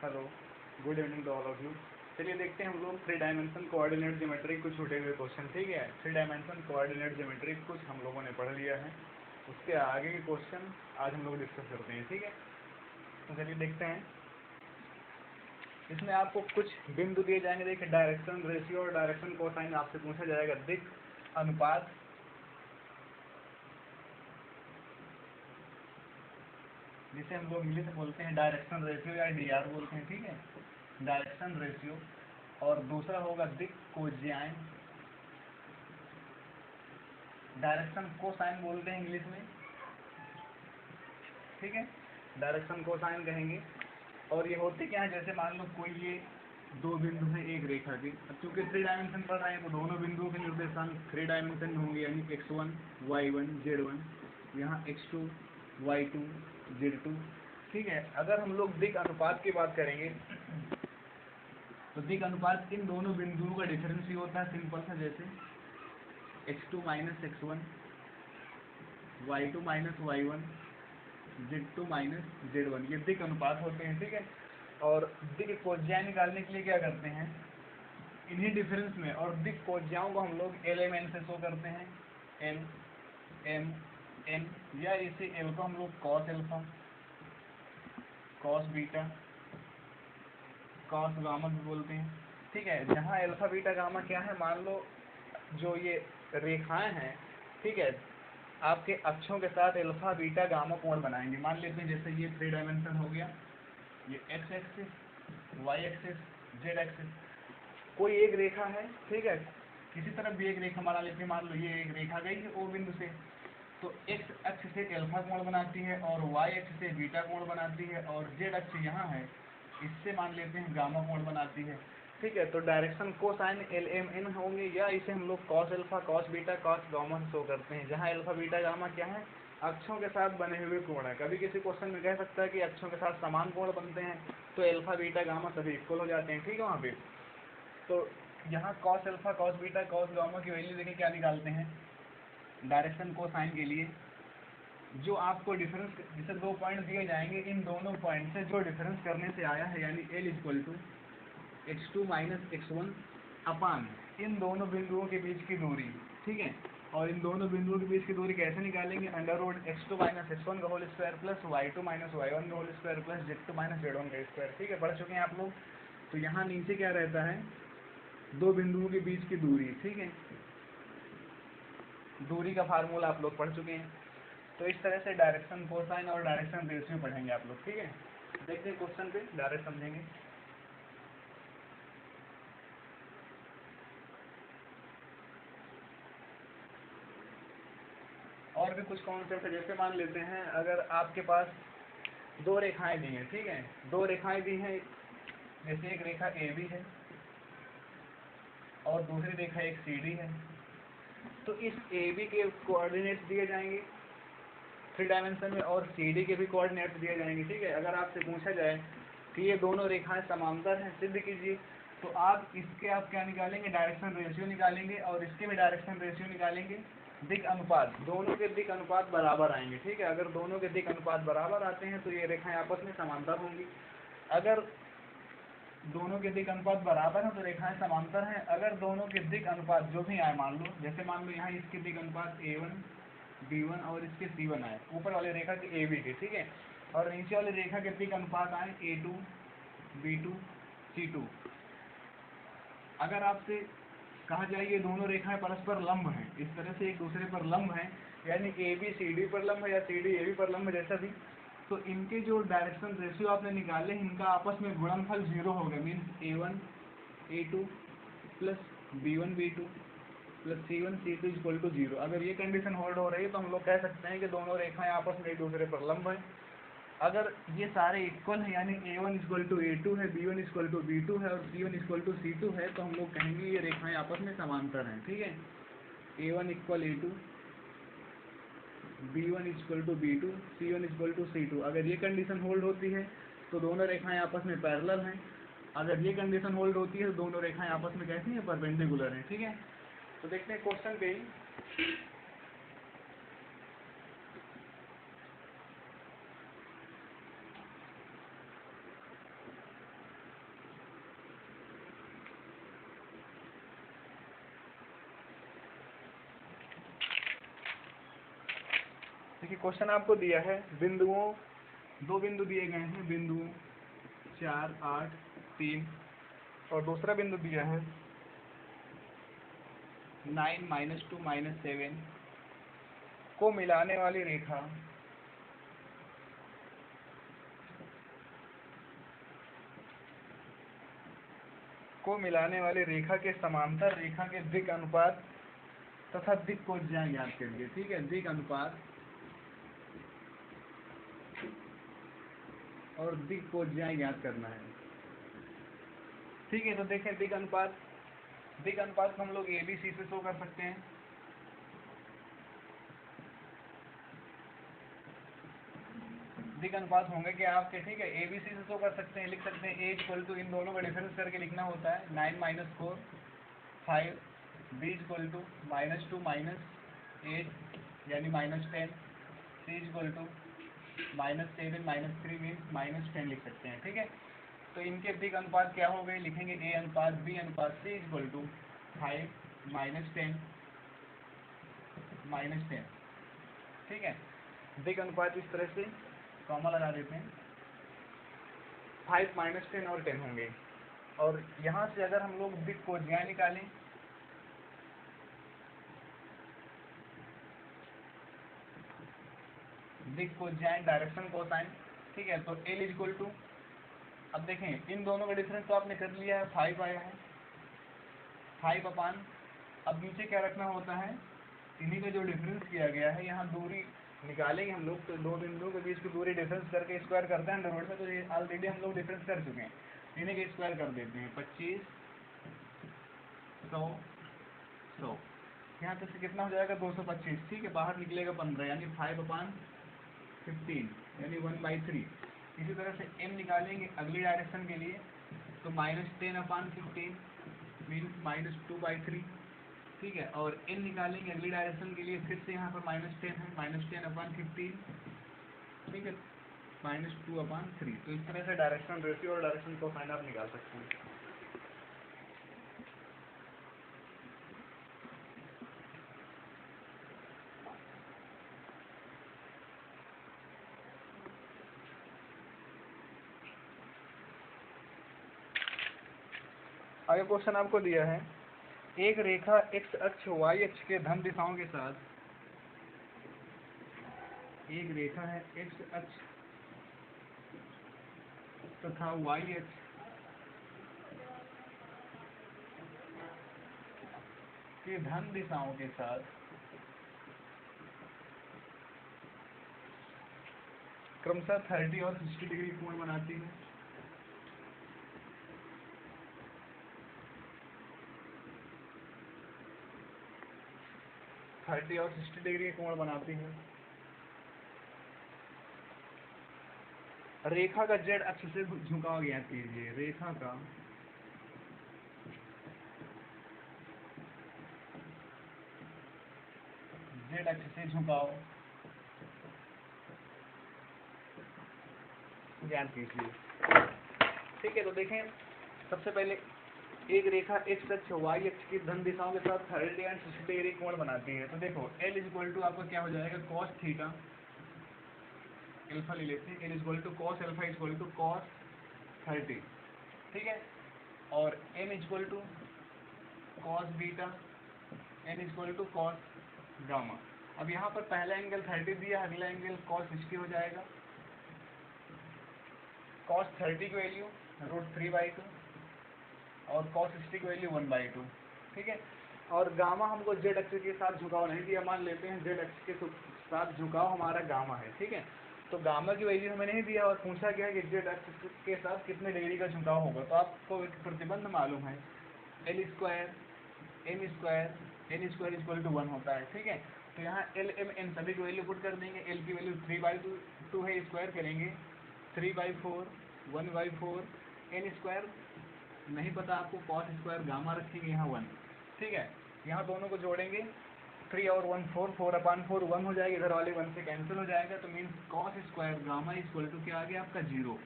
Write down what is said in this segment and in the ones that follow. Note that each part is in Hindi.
Hello, good evening to all of you. चलिए देखते हैं हम लोग थ्री डायमेंशन कोऑर्डिनेट ज्योमेट्री कुछ छूटे हुए क्वेश्चन। ठीक है, थ्री डायमेंशन कोऑर्डिनेट ज्योमेट्री कुछ हम लोगों ने पढ़ लिया है, उसके आगे के क्वेश्चन आज हम लोग डिस्कस करते हैं। ठीक है, तो चलिए देखते हैं। इसमें आपको कुछ बिंदु दिए जाएंगे। देखिए, डायरेक्शन रेशियो और डायरेक्शन कोसाइन आपसे पूछा जाएगा। दिक अनुपात, जिसे हम लोग इंग्लिश में बोलते हैं डायरेक्शन रेशियो या डीआर बोलते हैं। ठीक है, डायरेक्शन रेशियो। और दूसरा होगा दिक कोज्याइन, डायरेक्शन कोसाइन बोलते हैं इंग्लिश में। ठीक है, डायरेक्शन कोसाइन कहेंगे। और ये होते क्या है, जैसे मान लो कोई ये दो बिंदु है एक रेखा के। अब चूंकि थ्री डायमेंशन पढ़ रहे हैं तो दोनों बिंदुओं के निर्देशांक थ्री डायमेंशन में होंगे, यानी x1 y1 z1, यहाँ x2 y2 z2। ठीक है, अगर हम लोग दिक अनुपात की बात करेंगे तो दिक अनुपात इन दोनों बिंदुओं का डिफरेंस ही होता है, सिंपल सा। जैसे x2 minus x1, y2 minus y1, z2 minus z1, ये दिक अनुपात होते हैं। ठीक है, और दिक कोज्याय निकालने के लिए क्या करते हैं, इन्हीं डिफरेंस में। और दिक कोज्याओं को हम लोग एल से शो करते हैं, एल एम एन, या इसे एल को हम लोग cos alpha, cos beta, cos gamma भी बोलते हैं। ठीक है, जहाँ अल्फा बीटा गामा क्या है, मान लो जो ये रेखाएं हैं, ठीक है, आपके अक्षों के साथ अल्फा बीटा गामा कोण बनाएंगे। मान लेते हैं जैसे ये थ्री डायमेंशन हो गया, ये X axis, Y axis, Z axis, कोई एक रेखा है। ठीक है, किसी तरफ भी एक रेखा बना लेते हैं। मान लो ये एक रेखा गई है ओ बिंदु से, तो एक्स अक्ष से अल्फा कोण बनाती है और वाई अक्ष से बीटा कोण बनाती है, और जेड अक्ष यहाँ है, इससे मान लेते हैं गामा कोण बनाती है। ठीक है, तो direction cosine L M N होंगे, या इसे हम लोग cos alpha, cos beta, cos gamma से शो करते हैं, जहाँ अल्फा बीटा गामा क्या है, अक्षों के साथ बने हुए कोण है। कभी किसी क्वेश्चन में कह सकता है कि अक्षों के साथ समान कोण बनते हैं, तो अल्फा बीटा गामा सभी इक्वल हो जाते हैं। ठीक है, वहाँ पे तो यहाँ cos alpha, cos beta, cos gamma की वैल्यू देखिए क्या निकालते हैं डायरेक्शन कोसाइन के लिए। जो आपको डिफरेंस, जैसे दो पॉइंट दिए जाएंगे, इन दोनों पॉइंट से जो डिफरेंस करने से आया है, यानी L equal to x2 minus x1 upon इन दोनों बिंदुओं के बीच की दूरी। ठीक है, और इन दोनों बिंदुओं के बीच की दूरी कैसे निकालेंगे, under root x2 minus x1 का whole square plus y2 minus y1 का whole square plus z2 minus z1 का स्क्वायर। ठीक है, पढ़ चुके हैं आप लोग। तो यहाँ नीचे क्या रहता है, दो बिंदुओं के बीच की दूरी। ठीक है, दूरी का फार्मूला आप लोग पढ़ चुके हैं। तो इस तरह से डायरेक्शन कोसाइन और डायरेक्शन रेशियो पढ़ेंगे आप लोग। ठीक है, देखते हैं क्वेश्चन पे, डायरेक्ट समझेंगे। और भी कुछ कॉन्सेप्ट है, जैसे मान लेते हैं अगर आपके पास दो रेखाएं दी हैं। ठीक है, दो रेखाएं दी हैं, जैसे एक रेखा ए बी है और दूसरी रेखा एक सी डी है। तो इस ए बी के कोऑर्डिनेट्स दिए जाएंगे थ्री डायमेंशन में, और सी डी के भी कोऑर्डिनेट्स दिए जाएंगे। ठीक है, अगर आपसे पूछा जाए कि ये दोनों रेखाएं समांतर हैं, सिद्ध कीजिए, तो आप इसके आप क्या निकालेंगे, डायरेक्शन रेशियो निकालेंगे, और इसके भी डायरेक्शन रेशियो निकालेंगे। दिक अनुपात, दोनों के दिक अनुपात बराबर आएंगे। ठीक है, अगर दोनों के दिक अनुपात बराबर आते हैं तो ये रेखाएं आपस में समांतर होंगी। अगर दोनों के दिक अनुपात बराबर हैं तो रेखाएं समांतर हैं। अगर दोनों के दिक अनुपात जो भी आए, मान लो जैसे मान लो यहाँ इसके दिक अनुपात A1 B1 और इसके C1 आए, ऊपर वाली रेखा के AB के। ठीक है, और नीचे वाली रेखा के दिक अनुपात आए A2 B2 C2। अगर आपसे कहा जाए ये दोनों रेखाएं परस्पर लंब हैं, इस तरह से एक दूसरे पर लंब हैं, यानी AB CD पर लंब है या CD AB पर लंब है, जैसा भी, तो इनके जो डायरेक्शन रेशियो आपने निकाले, इनका आपस में गुणनफल 0 होगा। Means A1 A2 plus B1 B2 plus C1 C2 equal to 0। अगर ये कंडीशन होल्ड हो रही है तो हम लोग कह सकते हैं कि दोनों रेखाएं आपस में एक दूसरे पर लंब हैं। अगर ये सारे इक्वल हैं, यानी A1 इक्वल टू A2 है, B1 इक्वल टू B2 है और C1 इक्वल टू C2 है, तो हम लोग कहेंगे ये रेखाएं आपस में समांतर हैं। ठीक है, A1 equal A2, B1 equal to B2, C1 equal to C2। अगर ये कंडीशन होल्ड होती है तो दोनों रेखाएं आपस में पैरेलल हैं। अगर ये कंडीशन होल्ड होती है तो दोनों रेखाएं आपस में कैसी हैं, परपेंडिकुलर हैं। ठीक है, तो देखते हैं क्वेश्चन पे ही। देखिए क्वेश्चन आपको दिया है बिंदुओं, दो बिंदु दिए गए हैं, बिंदु 4, 8, 3 और दूसरा बिंदु दिया है 9, -2, -7 को मिलाने वाली रेखा के समांतर रेखा के दिक् अनुपात तथा दिक् कोज्याय ज्ञात करिए। ठीक है, दिक् अनुपात और दिक् कोज्याय ज्ञात करना है। ठीक है, तो देखें दिक् अनुपात को हम लोग ABC से शो कर सकते हैं। दिक् अनुपात होंगे क्या आपके, ठीक है, ABC से शो कर सकते हैं, लिख सकते हैं A इक्वल टू, इन दोनों का डिफरेंस करके लिखना होता है 9 - 4 5, B इक्वल टू -2 -8 यानी -10, C इक्वल टू -7 -3 मीन्स -10 लिख सकते हैं। ठीक है, तो इनके दिक् अनुपात क्या हो गए, लिखेंगे A अनुपात B अनुपात C इक्वल टू 5 -10 -10। ठीक है, दिक् अनुपात इस तरह से कॉमा लगा देते हैं, 5 -10 और 10 होंगे। और यहाँ से अगर हम लोग दिक् कोज्याय निकालें, दिक् कोज्याय डायरेक्शन कोसाइन, ठीक है, तो L इक्वल टू, अब देखें इन दोनों का डिफरेंस तो आपने कर लिया है, 5 आया है, 5 अपान, अब नीचे क्या रखना होता है, इन्हीं का जो डिफरेंस किया गया है, यहाँ दूरी निकालेंगे हम लोग, तो दो बिंदुओं के बीच की दूरी डिफरेंस करके स्क्वायर करते हैं अंडरवुड में, तो ये ऑलरेडी हम लोग डिफरेंस कर चुके हैं, इन्हीं के स्क्वायर कर देते हैं, 25 100 100, यहाँ पे से कितना हो जाएगा 225। ठीक है, बाहर निकलेगा 15 यानी 5/15 यानी 1/3। इसी तरह से m निकालेंगे अगली डायरेक्शन के लिए, तो -10/15 मीन्स -2/3। ठीक है, और n निकालेंगे अगली डायरेक्शन के लिए, फिर से यहाँ पर -10 है, -10/15, ठीक है, -2/3। तो इस तरह से डायरेक्शन रेशियो और डायरेक्शन कोसाइन आप निकाल सकते हैं। आगे क्वेश्चन आपको दिया है, एक रेखा x अक्ष y अक्ष के धन दिशाओं के साथ, एक रेखा है x अक्ष तथा y अक्ष के धन दिशाओं के साथ क्रमशः 30 और 60 डिग्री कोण बनाती है। और 60 डिग्री कोण बनाती है। रेखा का z अक्ष से झुकाव ज्ञात कीजिए। रेखा का z अक्ष से झुकाव ज्ञात कीजिए। ठीक है, तो देखें सबसे पहले एक रेखा x अक्ष y अक्ष की धन दिशाओं के साथ 30 और 60 डिग्री कोण बनाती है। तो देखो L इक्वल टू आपका क्या हो जाएगा, cos थीटा, अल्फा ले लेते हैं, L equal to cos alpha equal to cos 30। ठीक है, और M equal to cos beta, N equal to cos gamma. अब यहाँ पर पहला एंगल 30 दिया, अगला एंगल cos 60 हो जाएगा। cos 30 की वैल्यू √3/2 और cos 60 की वैल्यू 1/2। ठीक है, और गामा हमको z अक्ष के साथ झुकाव नहीं दिया, मान लेते हैं z अक्ष के साथ झुकाव हमारा गामा है। ठीक है, तो गामा की वैल्यू हमें नहीं दिया और पूछा गया कि z अक्ष के साथ कितने डिग्री का झुकाव होगा। तो आपको एक प्रतिबंध मालूम है, L square M square N square equal to 1 होता है। ठीक है, तो यहाँ L M N सभी की वैल्यू पुट कर देंगे। L की वैल्यू 3/2 है, स्क्वायर करेंगे 3/4 1/4, N स्क्वायर नहीं पता आपको, cos स्क्वायर गामा रखेंगे यहाँ 1। ठीक है, यहाँ दोनों को जोड़ेंगे, 3 और 1 4, 4/4 1 हो जाएगी, इधर वाले 1 से कैंसिल हो जाएगा, तो means cos square gamma equal to क्या आ गया आपका 0।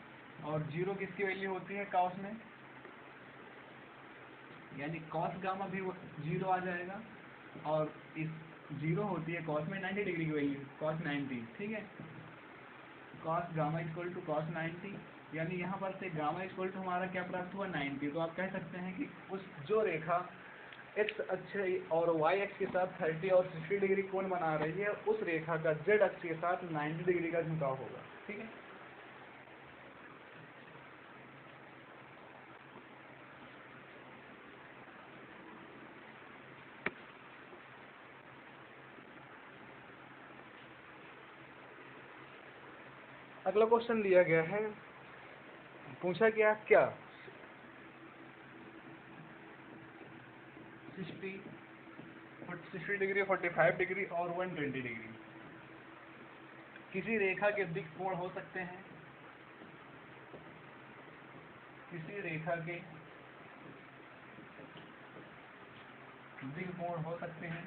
और 0 किसकी वैल्यू होती है cos में, यानी cos गामा भी 0 आ जाएगा। और इस जीरो होती है कॉस में 90 डिग्री की वैल्यू, कॉस 90, ठीक है। Cos gamma equal to cos 90, यानी यहाँ पर से गामा इक्वल टू हमारा क्या प्राप्त हुआ 90। तो आप कह सकते हैं कि उस जो रेखा एक्स अक्ष और वाई अक्ष के साथ 30 और 60 डिग्री कोण बना रही है, उस रेखा का जेड अक्ष के साथ 90 डिग्री का झुकाव होगा, ठीक है। अगला क्वेश्चन दिया गया है, पूछा गया क्या 60 डिग्री, 45 डिग्री और 120 डिग्री किसी रेखा के दिक् कोण हो सकते हैं। किसी रेखा के दिक् कोण हो सकते हैं,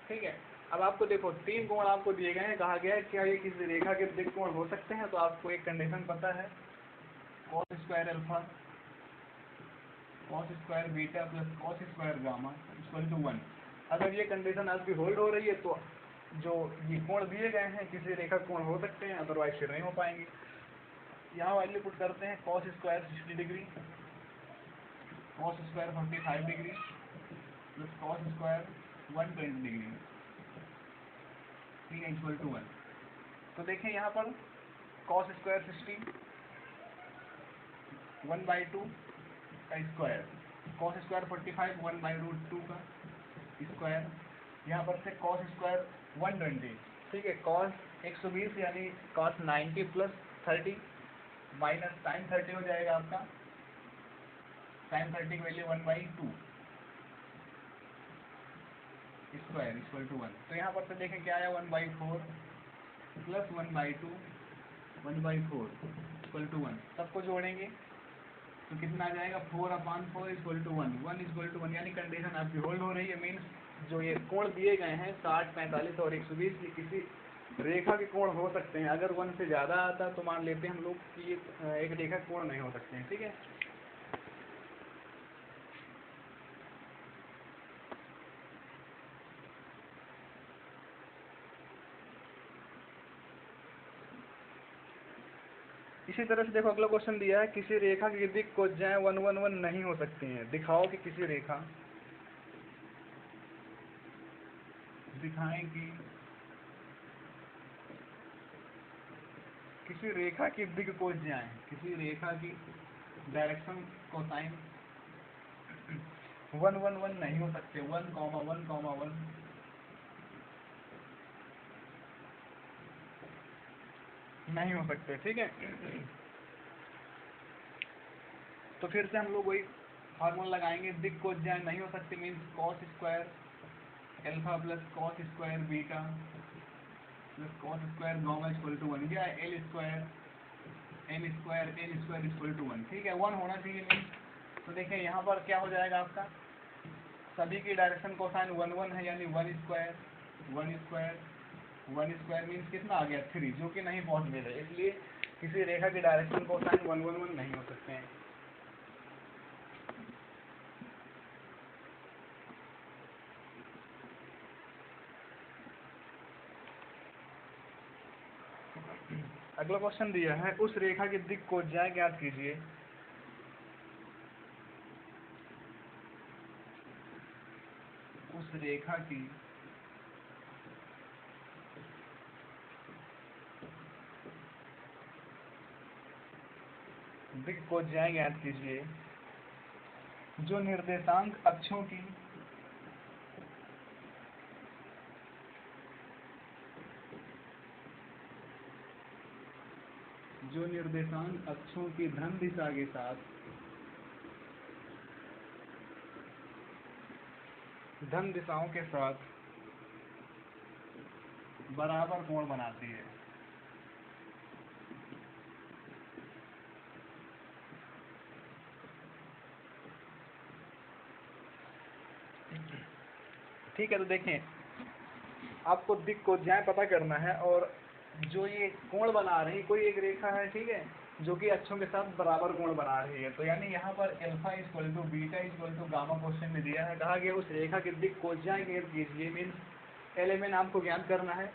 ठीक है। अब आपको देखो 3 कोण आपको दिए गए हैं, कहा गया है क्या ये किसी रेखा के दिक् कोण हो सकते हैं। तो आपको एक कंडीशन पता है, cos square alpha cos square beta plus cos square gamma equal to 1। अगर ये कंडीशन आपकी होल्ड हो रही है तो जो ये कोण दिए गए हैं किसी रेखा कोण हो सकते हैं, अदरवाइज फिर नहीं हो पाएंगे। यहाँ वैल्यू पुट करते हैं, cos square 60 degree, cos square 45 degree plus cos square 120 degree, ठीक है, इक्वल टू 1। तो देखें यहाँ पर cos स्क्वायर 60 1/2 का स्क्वायर, cos स्क्वायर 45 1/√2 का स्क्वायर, यहाँ पर से cos स्क्वायर 120, ठीक है। cos 120 यानी cos 90 प्लस 30 माइनस साइन 30 हो जाएगा आपका, साइन 30 की वैल्यू 1/2 स्क्वायर इक्वल टू 1। तो यहाँ पर से देखें क्या आया 1/4 प्लस 1/2 1/4 इक्वल टू 1। सबको जोड़ेंगे तो कितना आ जाएगा 4/4 इक्वल टू 1, 1 इक्वल टू 1, यानी कंडीशन आपकी होल्ड हो रही है। मीन्स जो ये कोण दिए गए हैं 60, 45 और 120 ये किसी रेखा के कोण हो सकते हैं। अगर 1 से ज़्यादा आता तो मान लेते हैं हम लोग कि ये एक रेखा कोण नहीं हो सकते हैं, ठीक है। इसी तरह से देखो अगला क्वेश्चन दिया है, किसी रेखा की दिक् कोज्याएं 1 1 1 नहीं हो सकती हैं। दिखाओ कि किसी रेखा, दिखाएं कि किसी रेखा की दिक् कोज्याएं, किसी रेखा की डायरेक्शन कोसाइन 1 1 1 नहीं हो सकते। 1 1 1 नहीं हो सकते, ठीक है। तो फिर से हम लोग वही फार्मूला लगाएंगे, दिक् कोज्याएं नहीं हो सकती means cos square alpha plus cos square beta plus cos square gamma equal to 1, या L square n square equal to 1, ठीक है। 1 होना चाहिए मीन्स। तो देखिए यहाँ पर क्या हो जाएगा आपका, सभी की डायरेक्शन कोसाइन 1 1 है, यानी 1 स्क्वायर मीन्स कितना आ गया 3, जो कि नहीं पॉसिबल है। इसलिए किसी रेखा की डायरेक्शन कोसाइन 1 1 1 नहीं हो सकते हैं। अगला क्वेश्चन दिया है, उस रेखा की दिक् कोज्याएं ज्ञात कीजिए। उस रेखा की दिक् कोज्याएं ज्ञात कीजिए जो निर्देशांक अक्षों की धन दिशा के साथ धन दिशाओं के साथ बराबर कोण बनाती है। ठीक है, तो देखें आपको दिक् कोज्याएं पता करना है और जो ये कोण बना रही कोई एक रेखा है, ठीक है, जो कि अक्षों के साथ बराबर कोण बना रही है। तो यानी यहाँ पर alpha equal to beta equal to gamma question में दिया है, कहा गया उस रेखा की दिक् कोज्याएं ज्ञात कीजिए। मीन्स एलिमेंट आपको ज्ञात करना है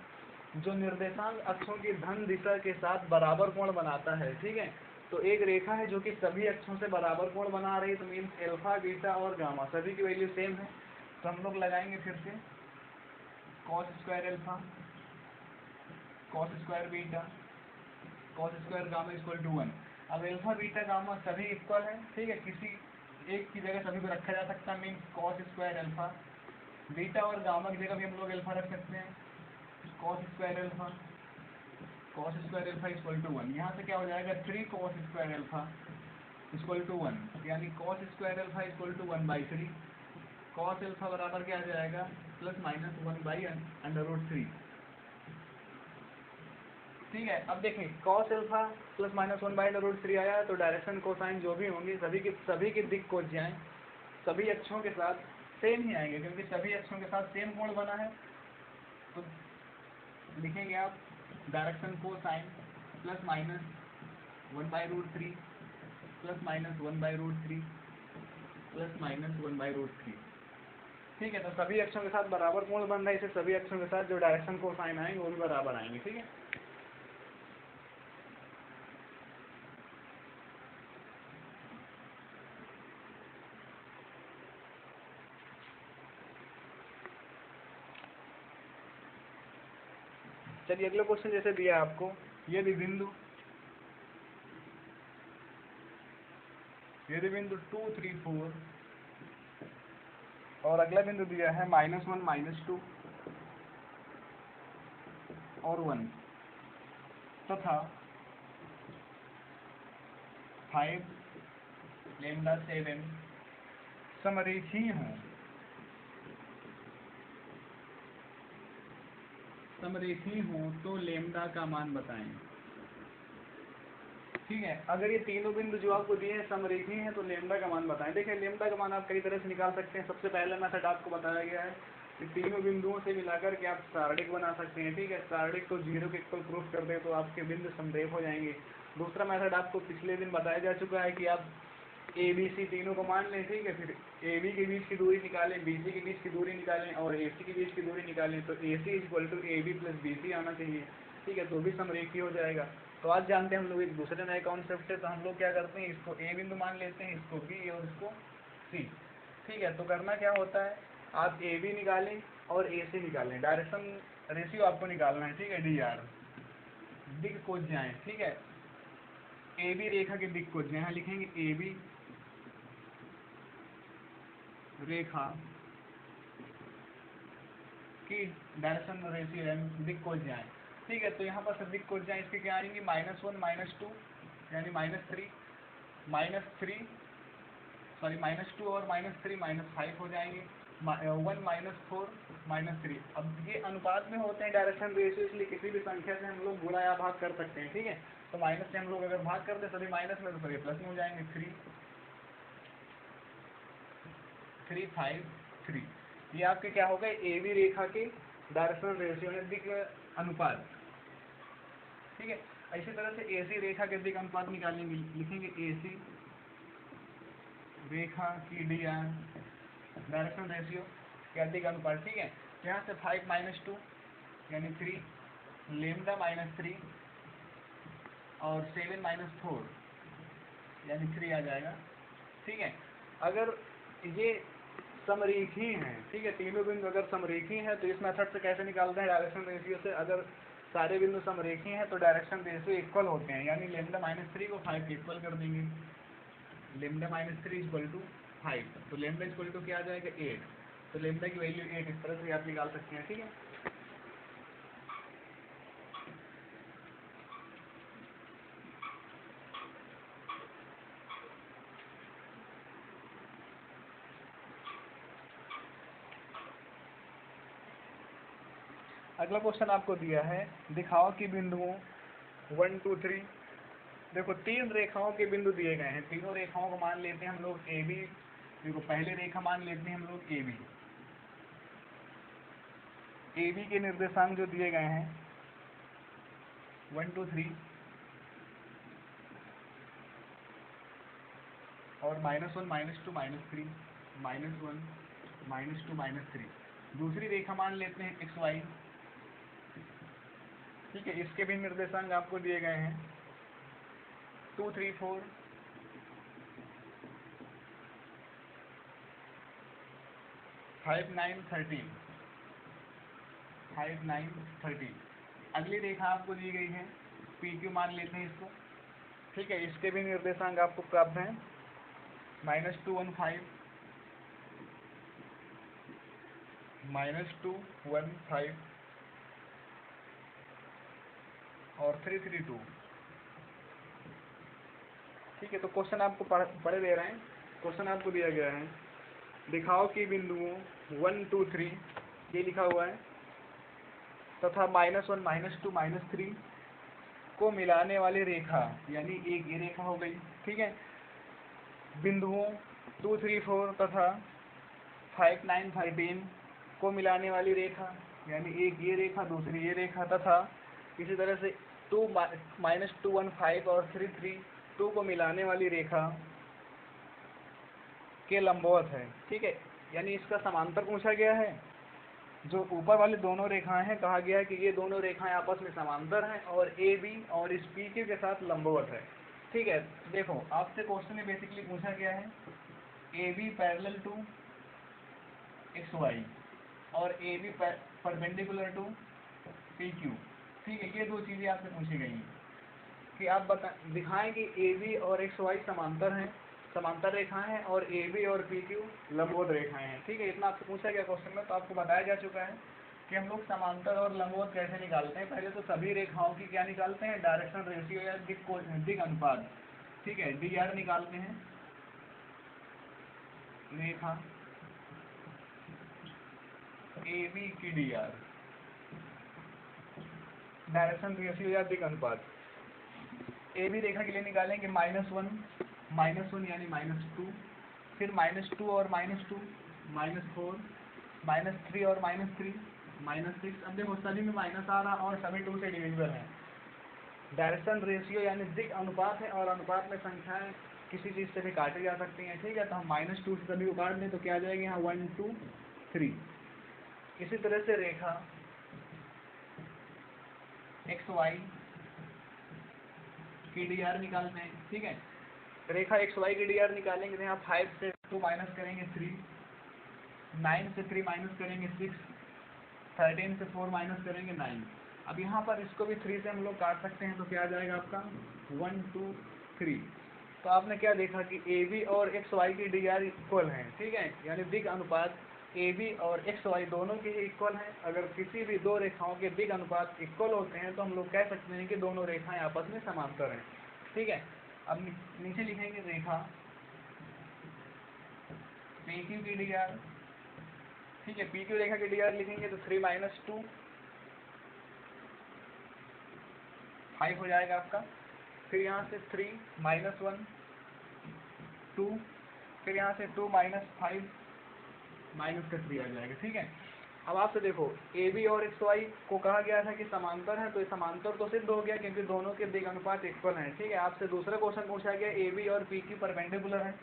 जो निर्देशांक अक्षों की धन दिशा के साथ बराबर कोण बनाता है, ठीक है। तो एक रेखा है जो कि सभी अक्षों से बराबर कोण बना रही है, तो मीन्स अल्फा बीटा और गामा सभी की वैल्यू सेम है। तो हम लोग लगाएंगे फिर से cos square alpha, cos square beta, cos square gamma equal to 1। अब अल्फा बीटा गामा सभी इक्वल है, ठीक है, किसी एक की जगह सभी को रखा जा सकता है। Means cos square alpha, beta और गामा की जगह भी हम लोग अल्फा रख सकते हैं, cos square alpha, cos square alpha equal to 1। यहाँ से क्या हो जाएगा 3 cos square alpha equal to 1, यानी cos square alpha equal to 1/3। Cos alpha बराबर क्या आ जाएगा प्लस माइनस 1/√3, ठीक है। अब देखें कॉस अल्फा प्लस माइनस 1/√3 आया है, तो डायरेक्शन कोसाइन जो भी होंगी सभी की दिक् कोज्याएं सभी अक्षों के साथ सेम ही आएंगे, क्योंकि सभी अक्षों के साथ सेम कोण बना है। तो लिखेंगे आप direction cosine plus minus 1/√3 plus minus 1/√3 plus minus 1/√3, ठीक है। तो सभी अक्षों के साथ बराबर कोण बन रहा है, इसे सभी अक्षों के साथ जो डायरेक्शन कोसाइन आएंगे वो भी बराबर आएंगे, ठीक है। चलिए अगला क्वेश्चन जैसे दिया आपको, यदि बिंदु 2, 3, 4 और अगला बिंदु दिया है -1, -2 और 1 तथा 5, λ 7 समरेखीय हों, तो लेम्डा का मान बताएं, ठीक है। अगर ये तीनों बिंदु जो आपको दिए हैं समरेखीय हैं तो लेम्डा का मान बताएं। देखिए लेम्डा का मान आप कई तरह से निकाल सकते हैं। सबसे पहला मेथड आपको बताया गया है कि तीनों बिंदुओं से मिलाकर के आप सारणिक बना सकते हैं, ठीक है। सारणिक को 0 के इक्वल प्रूफ कर दे तो आपके बिंदु समरेख हो जाएंगे। दूसरा मेथड आपको पिछले दिन बताया जा चुका है कि आप ABC तीनों को मान लें, ठीक है, फिर AB के बीच की दूरी निकालें, BC के बीच की दूरी निकालें और AC के बीच की दूरी निकालें, तो AC equal to AB plus BC आना चाहिए, ठीक है, तो भी समरेखीय हो जाएगा। तो आज जानते हैं हम लोग एक दूसरे नए कॉन्सेप्ट से, तो हम लोग क्या करते हैं इसको A बिंदु मान लेते हैं, इसको B और इसको C, ठीक है। तो करना क्या होता है, आप AB निकालें और AC निकालें, डायरेक्शन रेशियो आपको निकालना है, ठीक है, DR दिक् कोज्याएं, ठीक है। AB रेखा की दिक् कोज्याएं यहाँ लिखेंगे AB रेखा की डायरेक्शन रेशियो है दिक् कोज्याएं, ठीक है। तो यहाँ पर दिक् कोज्याएं इसके क्या आएंगी -1, -2 यानी -3, -2 और -3 -5 हो जाएंगे, 1 -4 -3। अब ये अनुपात में होते हैं डायरेक्शन रेशियो, इसलिए किसी भी संख्या से हम लोग गुणा या भाग कर सकते हैं, ठीक है। तो माइनस से हम लोग अगर भाग करते सभी माइनस में तो सभी प्लस में हो जाएंगे, 3, 5, 3। ये आपके क्या हो गए AB रेखा के डायरेक्शनल रेशियो है दिक् अनुपात, ठीक है। इसी तरह से AC रेखा के दिक् अनुपात निकालेंगे, लिखेंगे AC रेखा की DR डायरेक्शनल रेशियो या दिक् अनुपात, ठीक है। यहाँ से 5 -2 यानी 3, लेम्डा -3 और 7 -4 यानी 3 आ जाएगा, ठीक है। अगर ये समरेखीय हैं, ठीक है, तीनों बिंदु अगर समरेखीय हैं तो इस मेथड से कैसे निकालते हैं डायरेक्शन रेशियो से, अगर सारे बिंदु समरेखीय हैं तो डायरेक्शन रेशियो इक्वल होते हैं, यानी लेम्डा -3 को 5 के इक्वल कर देंगे, लेम्डा -3 इक्वल टू 5, तो लेम्डा इक्वल टू क्या आ जाएगा 8, तो लेम्डा की वैल्यू 8 इस तरह से आप निकाल सकते हैं, ठीक है। अगला क्वेश्चन आपको दिया है, दिखाओ कि बिंदुओं 1, 2, 3, देखो 3 रेखाओं के बिंदु दिए गए हैं, तीनों रेखाओं को मान लेते हैं हम लोग AB। देखो पहले रेखा मान लेते हैं हम लोग AB के निर्देशांक जो दिए गए हैं 1 2 3 और -1 -2 -3 -1 -2 -3। दूसरी रेखा मान लेते हैं XY। ठीक है, इसके भी निर्देशांक आपको दिए गए हैं 2 3 4 5 9 13 5 9 13। अगली रेखा आपको दी गई है PQ मान लेते हैं इसको। ठीक है, इसके भी निर्देशांक आपको प्राप्त हैं -2 1 5 -2 1 5 और 3 3 2। ठीक है, तो क्वेश्चन आपको पढ़े दे रहे हैं। क्वेश्चन आपको दिया गया है, दिखाओ कि बिंदुओं 1 2 3 ये लिखा हुआ है तथा -1 -2 -3 को मिलाने वाली रेखा, यानी एक ये रेखा हो गई। ठीक है, बिंदुओं 2 3 4 तथा 5 9 13 को मिलाने वाली रेखा, यानी एक ये रेखा दूसरी ये रेखा, तथा इसी तरह से 2 -2 1 5 और 3 3 2 को मिलाने वाली रेखा के लंबवत है। ठीक है, यानी इसका समांतर पूछा गया है। जो ऊपर वाली दोनों रेखाएं हैं, कहा गया है कि ये दोनों रेखाएं आपस में समांतर हैं और AB और इस PQ के साथ लंबवत है। ठीक है, देखो आपसे क्वेश्चन में बेसिकली पूछा गया है AB पैरेलल टू XY और AB परपेंडिकुलर टू PQ। ठीक है, ये दो चीज़ें आपसे पूछी गई हैं कि आप दिखाएं कि AB और XY समांतर हैं, समांतर रेखाएं हैं, और AB और PQ लंबवत रेखाएं हैं। ठीक है, इतना आपसे पूछा गया क्वेश्चन में। तो आपको बताया जा चुका है कि हम लोग समांतर और लंबवत कैसे निकालते हैं। पहले तो सभी रेखाओं की क्या निकालते हैं, डायरेक्शन रेशियो या दिक् अनुपात। ठीक है, DR निकालते हैं, रेखा AB की DR, डायरेक्शन रेशियो या दिक् अनुपात। AB रेखा के लिए निकालेंगे -1 यानी -2, फिर -2 और -2 -4, -3 और -3 -6। अब देखो सभी में माइनस आ रहा और सभी 2 से डिविजिबल है। डायरेक्शन रेशियो यानी दिक् अनुपात है, और अनुपात में संख्याएं किसी चीज़ से भी काटी जा सकती हैं। ठीक है, तो हम -2 से सभी को काट दें तो क्या आ जाएगी यहाँ 1 2 3। इसी तरह से रेखा XY की DR निकालते हैं। ठीक है, रेखा XY की DR निकालेंगे तो यहाँ 5 से 2 माइनस करेंगे 3, 9 से 3 माइनस करेंगे 6, 13 से 4 माइनस करेंगे 9। अब यहाँ पर इसको भी 3 से हम लोग काट सकते हैं तो क्या आ जाएगा आपका 1 2 3। तो आपने क्या देखा कि AB और XY की DR इक्वल हैं। ठीक है, यानी दिक् अनुपात AB और XY दोनों के इक्वल हैं। अगर किसी भी दो रेखाओं के दिक् अनुपात इक्वल होते हैं तो हम लोग कह सकते हैं कि दोनों रेखाएं आपस में समांतर हैं। ठीक है, अब नीचे लिखेंगे रेखा PQ की DR। ठीक है, PQ रेखा की DR लिखेंगे तो 3 - 2 5 हो जाएगा आपका। फिर यहाँ से 3 - 1 2, फिर यहाँ से 2 - 5 -3 आ जाएगा। ठीक है, अब आपसे देखो AB और XY को कहा गया था कि समांतर है, तो ये समांतर तो सिद्ध हो गया क्योंकि दोनों के दिक् अनुपात इक्वल हैं। ठीक है, आपसे दूसरा क्वेश्चन पूछा गया AB और PQ परपेंडिकुलर है।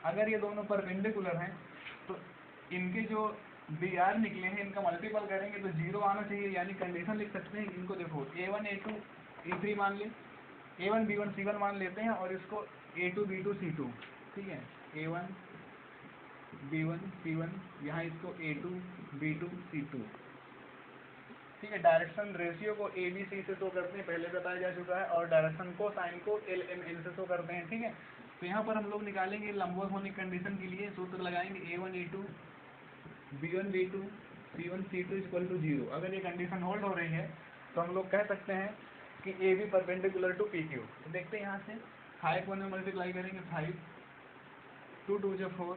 अगर ये दोनों परपेंडिकुलर हैं तो इनके जो DR निकले हैं इनका मल्टीपल करेंगे तो 0 आना चाहिए, यानी कंडीशन लिख सकते हैं। इनको देखो A1 A2 A3 मान लें, A1 B1 C1 मान लेते हैं और इसको A2 B2 C2। ठीक है, A1 B1 C1, यहाँ इसको A2 B2 C2। ठीक है, डायरेक्शन रेशियो को ABC से शो करते हैं, पहले बताया जा चुका है, और डायरेक्शन को साइन को LMN से शो करते हैं। ठीक है, तो यहाँ पर हम लोग निकालेंगे लंबवत होने की कंडीशन के लिए सूत्र लगाएंगे A1 A2 B1 B2 C1 C2 = 0। अगर ये कंडीशन होल्ड हो रही है तो हम लोग कह सकते हैं कि AB परपेंडिकुलर टू PQ। तो देखते हैं यहाँ से 5 को मल्टीप्लाई करेंगे 5, 2 2 जो 4,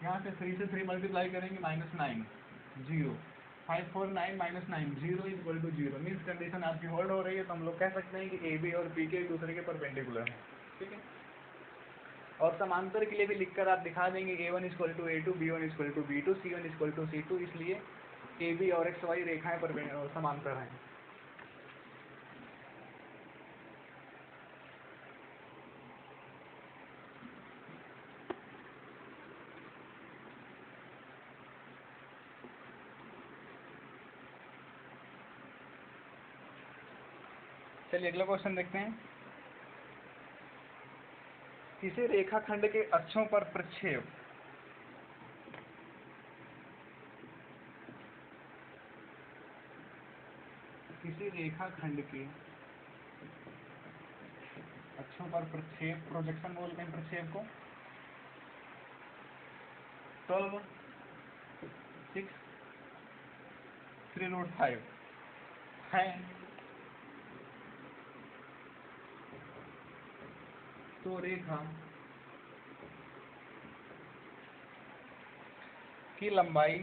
यहाँ से 3 से 3 मल्टीप्लाई करेंगे -9 0, 5 4 9 -9 0 = 0। मीन्स कंडीशन आपकी होल्ड हो रही है, तो हम लोग कह सकते हैं कि AB और PQ एक दूसरे के परपेंडिकुलर हैं। ठीक है, और समांतर के लिए भी लिखकर आप दिखा देंगे A1 = A2 B1 = B2 C1 = C2, इसलिए AB और XY रेखाएं समांतर हैं। चलिए अगला क्वेश्चन देखते हैं। किसी रेखाखंड के अक्षों पर प्रक्षेप किसी रेखाखंड के अक्षों पर प्रक्षेप, प्रोजेक्शन बोलते हैं प्रक्षेप को, 12, 6, 3√5 है। तो रेखा की लंबाई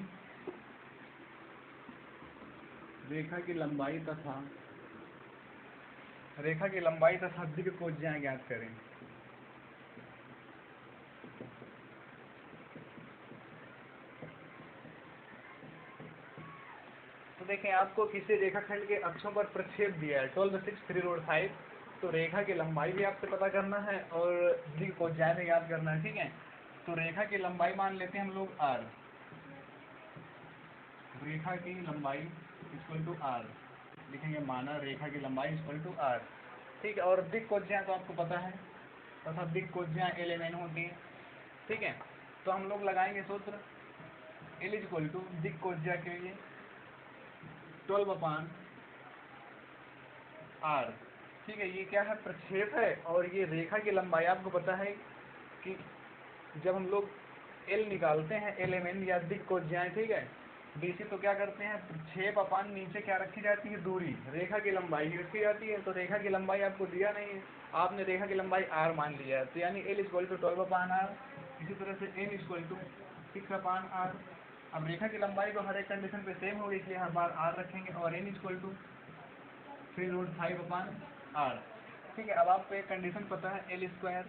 तथा दिक् कोज्याएं ज्ञात करें। तो देखें, आपको किसी रेखाखंड के अक्षों पर प्रक्षेप दिया है 12, 6, 3√5। तो रेखा की लंबाई भी आपसे पता करना है और दिक् कोज्याएं भी याद करना है, ठीक है। तो रेखा की लंबाई मान लेते हैं हम लोग r, रेखा की लंबाई इक्वल टू r लिखेंगे, माना रेखा की लंबाई इक्वल टू r, ठीक है। और दिक् कोज्याएं तो आपको पता है, तथा दिक् कोज्याएं LMN होती है, ठीक है। तो हम लोग लगाएंगे सूत्र L इक्वल टू दिक् कोज्या के लिए 12/r, ठीक है। ये क्या है, प्रक्षेप है। और ये रेखा की लंबाई आपको पता है कि जब हम लोग L निकालते हैं, LMN या दिक् कोज्याएं, ठीक है, BC, तो क्या करते हैं, प्रक्षेप अपान नीचे क्या रखी जाती है, दूरी, रेखा की लंबाई ही रखी जाती है। तो रेखा की लंबाई आपको दिया नहीं है, आपने रेखा की लंबाई r मान लिया है, तो यानी L इक्वल टू 12/r। इसी तरह से n इक्वल टू 6/r। अब रेखा की लंबाई तो हर एक कंडीशन पे सेम होगी, इसलिए हर बार r रखेंगे, और n इक्वल टू 3√5/r, ठीक है। अब आपको एक कंडीशन पता है, L स्क्वायर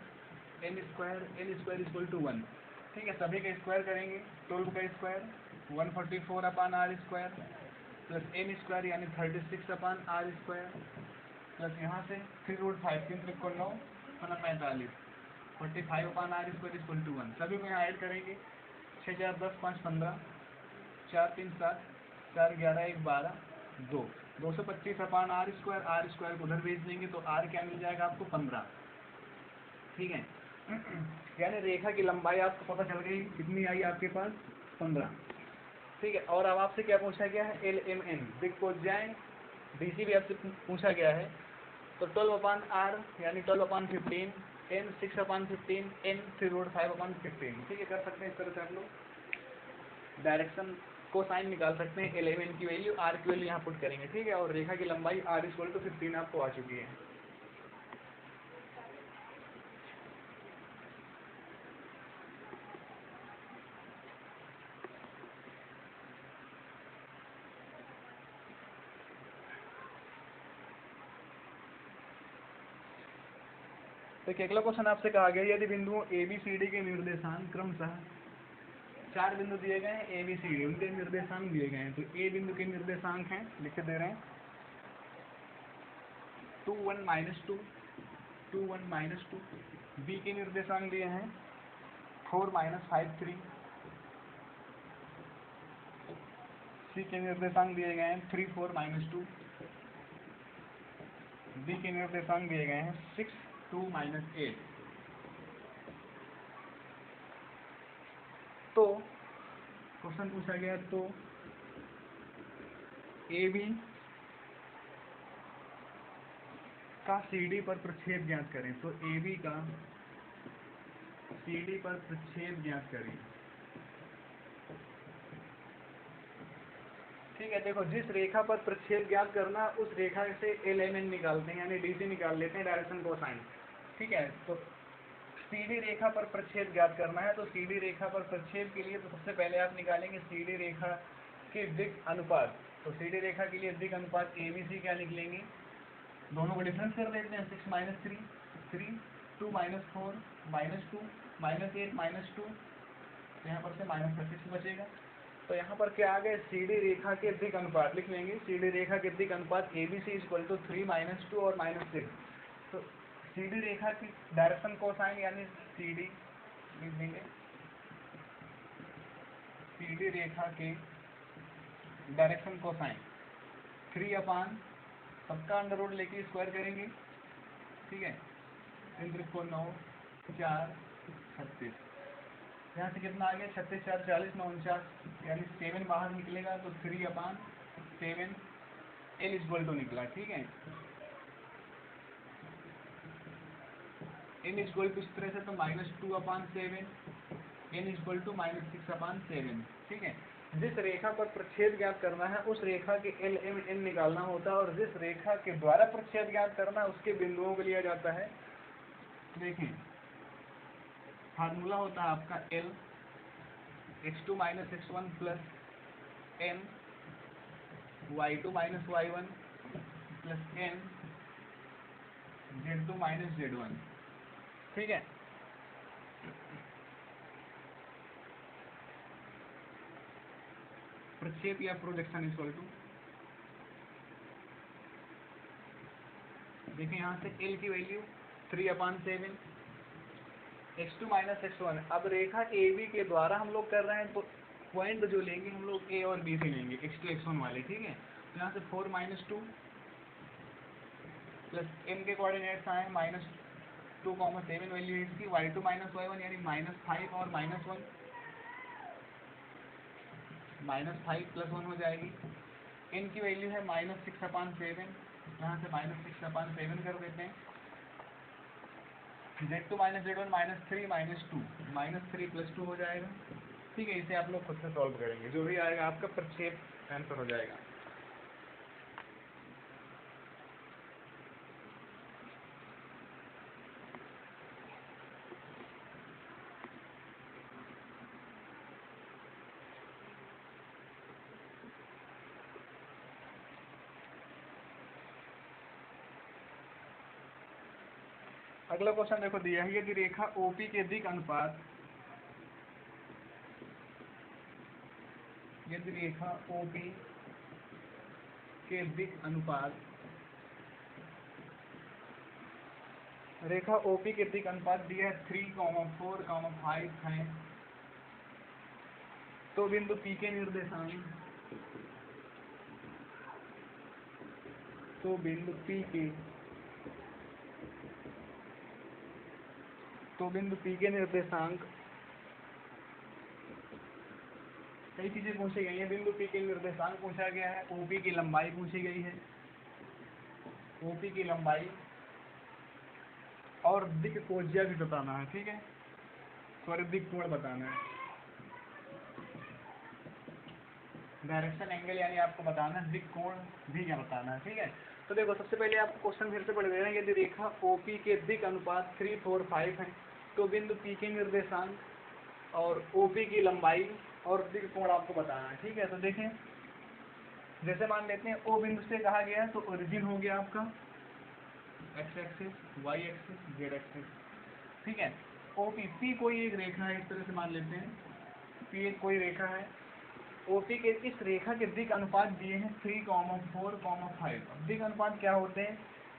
इक्वल टू 1, ठीक है। सभी का स्क्वायर करेंगे, 12 का square 144/r square, plus n square यानी 36/r स्क्वायर, प्लस यहाँ से 3√5, 3 को 9, 45, 45/r स्क्वायर इक्वल टू 1। सभी को यहाँ ऐड करेंगे, 6 4 10 5 15, 4 3 7, 4 11 1 12, 2, 225/r स्क्वायर, r स्क्वायर को उधर भेज देंगे तो r क्या मिल जाएगा आपको, 15, ठीक है। यानी रेखा की लंबाई आपको पता चल गई, कितनी आई आपके पास, 15, ठीक है। और अब आपसे क्या पूछा गया है, LMN, दिक् कोज्याएं, BC भी आपसे पूछा गया है। तो 12/r यानी 12/15, n 6/15, n 3√5/15, ठीक है। कर सकते हैं इस तरह से आप लोग डायरेक्शन को साइन निकाल सकते हैं। LMN की वैल्यू, r की वैल्यू यहाँ पुट करेंगे, ठीक है। और रेखा की लंबाई r इक्वल टू 15 आपको आ चुकी है। तो अगला क्वेश्चन आपसे कहा गया, यदि बिंदुओं ABCD के निर्देशांक क्रमशः 4 बिंदु दिए गए हैं, ABCD उनके निर्देशांक दिए गए हैं। तो A बिंदु के निर्देशांक हैं, लिख के दे रहे हैं 2 1 -2, 2 1 -2। B के निर्देशांक दिए हैं 4 -5 3। C के निर्देशांक दिए गए हैं 3 4 -2। D के निर्देशांक दिए गए हैं 6 2 -8। तो क्वेश्चन पूछा गया, तो AB का CD पर प्रक्षेप ज्ञात करें। तो AB का CD पर प्रक्षेप ज्ञात करें, ठीक है। देखो, जिस रेखा पर प्रक्षेप ज्ञात करना, उस रेखा से LMN निकालते हैं, यानी DC निकाल लेते हैं, डायरेक्शन कोसाइन, ठीक है। तो CD रेखा पर प्रक्षेप ज्ञात करना है, तो CD रेखा पर प्रक्षेप के लिए तो सबसे पहले आप निकालेंगे CD रेखा के दिक् अनुपात। तो CD रेखा के लिए दिक् अनुपात ABC क्या निकलेंगे, दोनों को डिफरेंस कर देते हैं, 6 -3 3, 2 -4 -2, -8 -2, तो यहाँ पर से माइनस का 6 बचेगा। तो यहाँ पर क्या आ गए, CD रेखा के दिक् अनुपात लिख लेंगे, CD रेखा के दिक् अनुपात ABC इक्वल टू 3 -2 और -6। तो CD रेखा की डायरेक्शन कोसाइन यानी CD लिख देंगे, CD रेखा के डायरेक्शन कोसाइन 3/2 सबका अंडर रूट लेके स्क्वायर करेंगे, ठीक है। 3 को 9, 4, 36, यहाँ से कितना आ गया 36 4 40 9 49, यानी 7 बाहर निकलेगा तो 3/7 L इक्वल टू निकला, ठीक है। N इक्वल टू इस तरह से तो -2/7, N इक्वल टू -6/7, ठीक है। जिस रेखा पर प्रच्छेद ज्ञात करना है उस रेखा के L M N निकालना होता है, और जिस रेखा के द्वारा प्रच्छेद ज्ञात करना है उसके बिंदुओं को लिया जाता है। देखें, फार्मूला होता है आपका L x2 - x1 plus N y2 - y1 plus N z2 - z1, ठीक है। प्रक्षेप या प्रोजेक्शन इक्वल टू, देखें यहाँ से L की वैल्यू 3/7, x2 - x1। अब रेखा AB के द्वारा हम लोग कर रहे हैं तो पॉइंट जो लेंगे हम लोग A और B से लेंगे, x2 x1 वाले, ठीक है। तो यहाँ से 4 - 2 प्लस N के कोऑर्डिनेट्स आए -2,7 वैल्यू इसकी, y2 - y1 यानी -5 और -1, -5 + 1 हो जाएगी। N की वैल्यू है -6/7, यहाँ से -6/7 कर देते हैं। z2 - z1 -3 - 2, -3 + 2 हो जाएगा, ठीक है। इसे आप लोग खुद से सॉल्व करेंगे, जो भी आएगा आपका प्रक्षेप आंसर हो जाएगा। अगला क्वेश्चन देखो दिया है, यदि रेखा OP के दिक् अनुपात, यदि रेखा OP के दिक् अनुपात, रेखा OP के दिक् अनुपात दिया है 3, 4, 5 है, तो बिंदु P के निर्देशांक, तो बिंदु P के निर्देशांक, कई चीजें पूछी गई हैं। बिंदु P के निर्देशांक पूछा गया है, OP की लंबाई पूछी गई है, OP की लंबाई और दिक् कोज्या भी बताना है, ठीक है। सॉरी, दिक् कोण बताना है, डायरेक्शन एंगल यानी आपको बताना है, दिक् कोण भी क्या बताना है, ठीक है। तो देखो, सबसे पहले आपको क्वेश्चन फिर से पढ़ दे रहे हैं। यदि रेखा OP के दिक् अनुपात 3, 4, 5 है, तो बिंदु P के निर्देशांक और OP की लंबाई और दिक् कोण आपको बताना है, ठीक है। तो देखें, जैसे मान लेते हैं O बिंदु से कहा गया है, तो ओरिजिन हो गया आपका x axis, y axis, z axis, ठीक है। OP, P कोई एक रेखा है, इस तरह से मान लेते हैं, P एक कोई रेखा है। OP के इस रेखा के दिक् अनुपात दिए हैं 3, 4, 5। अब दिक् अनुपात क्या होते हैं?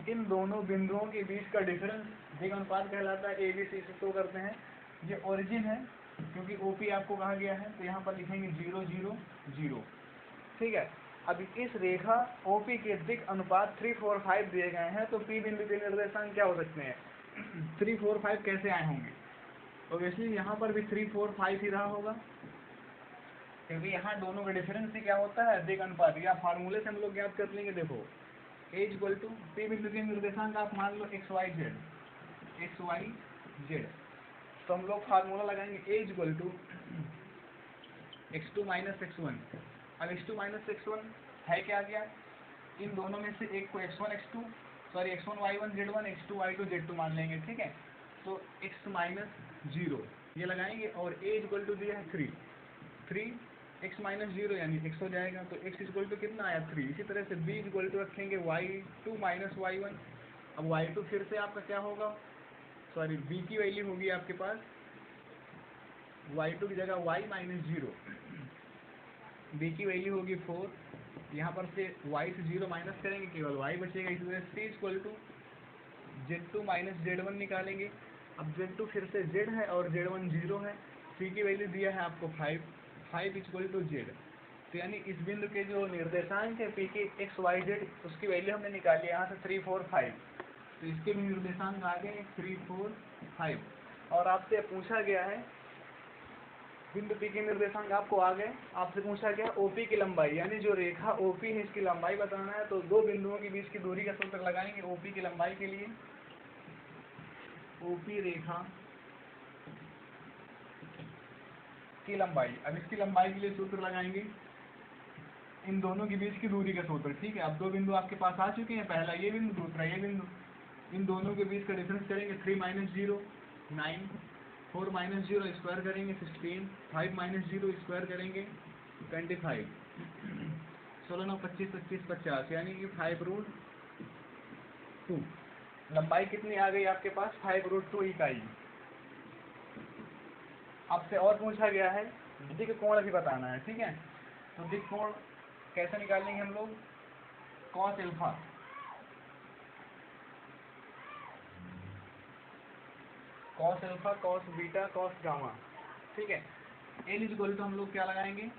इन दोनों बिंदुओं के बीच का डिफरेंस दिक् अनुपात कहलाता है। ABC से शो करते हैं। ये ओरिजिन है, क्योंकि OP आपको कहा गया है, तो यहाँ पर लिखेंगे 0, 0, 0, ठीक है। अब इस रेखा OP के दिक् अनुपात 3, 4, 5 दिए गए हैं, तो P बिंदु के निर्देशांक क्या हो सकते हैं? 3, 4, 5 कैसे आए होंगे? ऑब्वियसली यहाँ पर भी 3, 4, 5 ही रहा होगा, क्योंकि यहाँ दोनों का डिफरेंस ही क्या होता है? दिक् अनुपात। या फार्मूले से हम लोग ज्ञात कर लेंगे। देखो, A इक्वल टू P बिंदु के निर्देशांक आप मान लो x, y, z, तो हम लोग फार्मूला लगाएंगे A equal to x2 - x1। अब x2 - x1 है क्या? इन दोनों में से एक को x1 y1 z1, x2 y2 z2 मान लेंगे, ठीक है। तो x - 0 ये लगाएंगे, और A इक्वल टू दिया है 3, x - 0 यानी x हो जाएगा, तो x इक्वल टू कितना आया? 3। इसी तरह से B इक्वल टू रखेंगे y2 - y1। अब y2 फिर से आपका क्या होगा? सॉरी, B की वैल्यू होगी आपके पास y2 की जगह y - 0, B की वैल्यू होगी 4। यहाँ पर से y से 0 माइनस करेंगे, केवल y बचेगा। इसी तरह C equal to z2 - z1 निकालेंगे। अब z2 फिर से z है और z1 0 है। C की वैल्यू दिया है आपको 5 इक्वल टू z, तो यानी इस बिंदु के जो निर्देशांक है पी के एक्स वाई जेड उसकी वैल्यू हमने निकाली यहाँ से 3 4 5। तो इसके भी निर्देशांक आ गए 3 4 5। और आपसे पूछा गया है बिंदु पी के निर्देशांक आपको आ गए, आपसे पूछा गया ओपी की लंबाई, यानी जो रेखा ओपी है इसकी लंबाई बताना है। तो दो बिंदुओं के बीच की दूरी का सूत्र लगाएंगे ओपी की लंबाई के लिए। ओपी रेखा की लंबाई, अब इसकी लंबाई के लिए सूत्र लगाएंगे इन दोनों के बीच की दूरी का सूत्र। ठीक है, अब दो बिंदु आपके पास आ चुके हैं, पहला ये बिंदु दूसरा ये बिंदु। इन दोनों के बीच का डिफरेंस करेंगे 3 - 0 9, 4 - 0 स्क्वायर करेंगे 16, 5 - 0 स्क्वायर करेंगे 25, 16 9 25 25 50, यानी कि 5√2। लंबाई कितनी आ गई आपके पास 5√2 इकाई। आपसे और पूछा गया है दिक् कोण भी बताना है। ठीक है, तो दिक् कोण कैसे निकालेंगे हम लोग, cos alpha cos beta cos gamma. ठीक है, एल इक्वल टू हम लोग क्या लगाएंगे,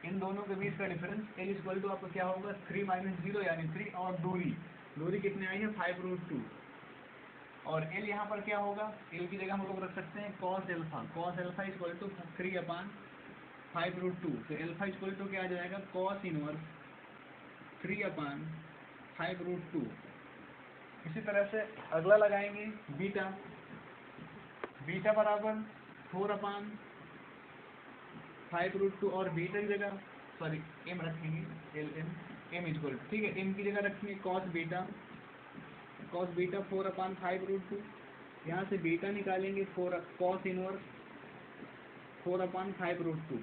इन दोनों के बीच का डिफरेंस एल इक्वल टू आपका क्या होगा 3 - 0 यानी 3, और दूरी कितनी आई है 5√2। और एल यहाँ पर क्या होगा, एल की जगह हम लोग रख सकते हैं कॉस एल्फा इक्वल टू 3/5√2। तो एल्फा इक्वल टू क्या आ जाएगा कॉस इनवर्स 3/5√2। इसी तरह से अगला लगाएंगे बीटा बराबर 4/5√2, और बीटा की जगह एम रखेंगे एम इक्वल टू, ठीक है, एम की जगह रखेंगे कॉस बीटा 4/5√2। यहाँ से बीटा निकालेंगे कॉस इनवर्स 4/5√2।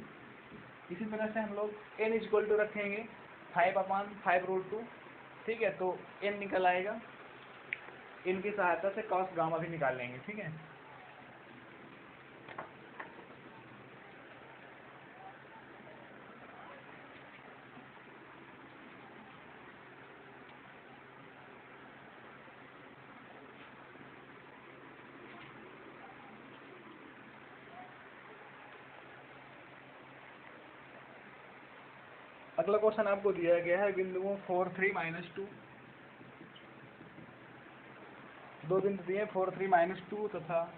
इसी तरह से हम लोग एन इक्वल टू रखेंगे 5/5√2। ठीक है, तो एन निकल आएगा, इनकी सहायता से कॉस गामा भी निकाल लेंगे। ठीक है, अगला क्वेश्चन आपको दिया गया है बिंदुओं 4 3 - 2, दो बिंदु दिए 4 3 - 2 तथा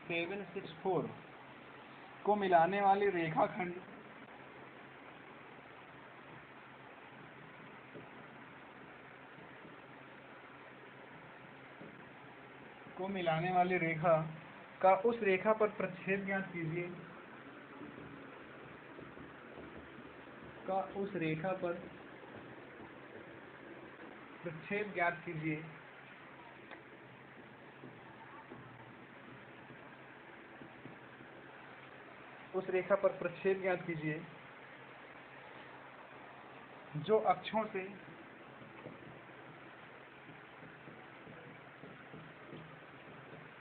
7 6 4 को मिलाने वाली रेखाखंड रेखा का उस रेखा पर प्रक्षेप ज्ञात कीजिए, उस रेखा पर प्रक्षेप ज्ञात कीजिए जो अक्षों से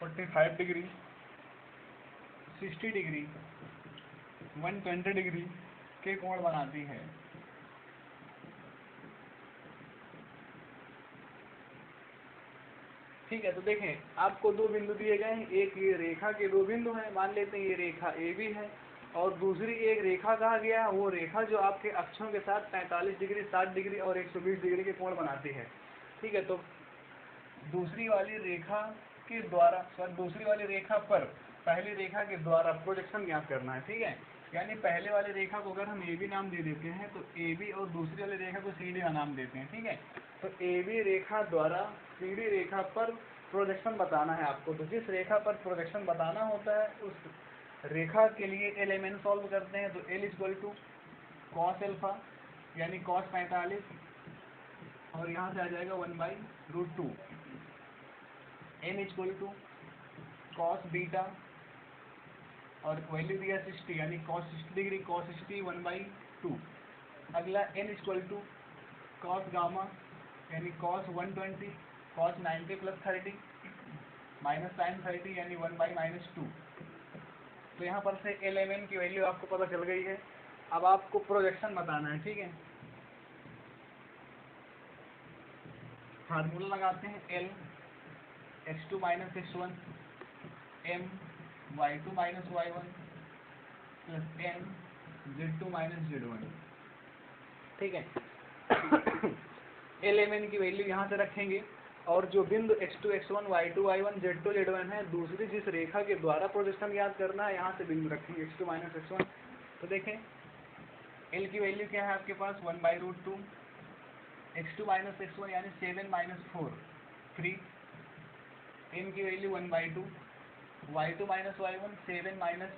45 डिग्री 60 डिग्री 120 डिग्री के कोण बनाती है। ठीक है, तो देखें आपको दो बिंदु दिए गए हैं, एक ये रेखा के दो बिंदु हैं, मान लेते हैं ये रेखा ए बी है, और दूसरी एक रेखा कहा गया है वो रेखा जो आपके अक्षों के साथ 45 डिग्री 60 डिग्री और 120 डिग्री के कोण बनाती है। ठीक है, तो दूसरी वाली रेखा पर पहली रेखा के द्वारा प्रोजेक्शन ज्ञात करना है। ठीक है, यानी पहले वाली रेखा को अगर हम ए बी नाम दे देते हैं तो ए बी, और दूसरी वाली रेखा को सी डी का नाम देते हैं। ठीक है, तो ए बी रेखा द्वारा सी डी रेखा पर प्रोजेक्शन बताना है आपको। तो जिस रेखा पर प्रोजेक्शन बताना होता है उस रेखा के लिए एल एम एन सॉल्व करते हैं। तो l equal to cos alpha यानी कॉस 45, और यहाँ से आ जाएगा 1/√2। N equal to cos beta, और वैल्यू दिया 60 यानी कॉस 60 डिग्री कॉस 60 1/2। अगला n equal to cos gamma यानी कॉस 120 कॉस 90 + 30 माइनस साइन 30 यानी 1/-2। तो यहाँ पर से एल एम एन की वैल्यू आपको पता चल गई है। अब आपको प्रोजेक्शन बताना है। ठीक है, फार्मूला लगाते हैं L x2 - x1 m y2 minus y1 plus n z2 minus z1। ठीक है। एल एम एन की वैल्यू यहाँ से रखेंगे और जो बिंदु x2 x1 y2 y1 z2 z1 है, दूसरी जिस रेखा के द्वारा प्रोजेक्शन याद करना है, यहाँ से बिंदु रखेंगे x2 माइनस x1। तो देखें एल की वैल्यू क्या है आपके पास 1/√2, x2 माइनस x1 यानी 7 माइनस 4 3, n की value 1/2, y2 minus y1 6 minus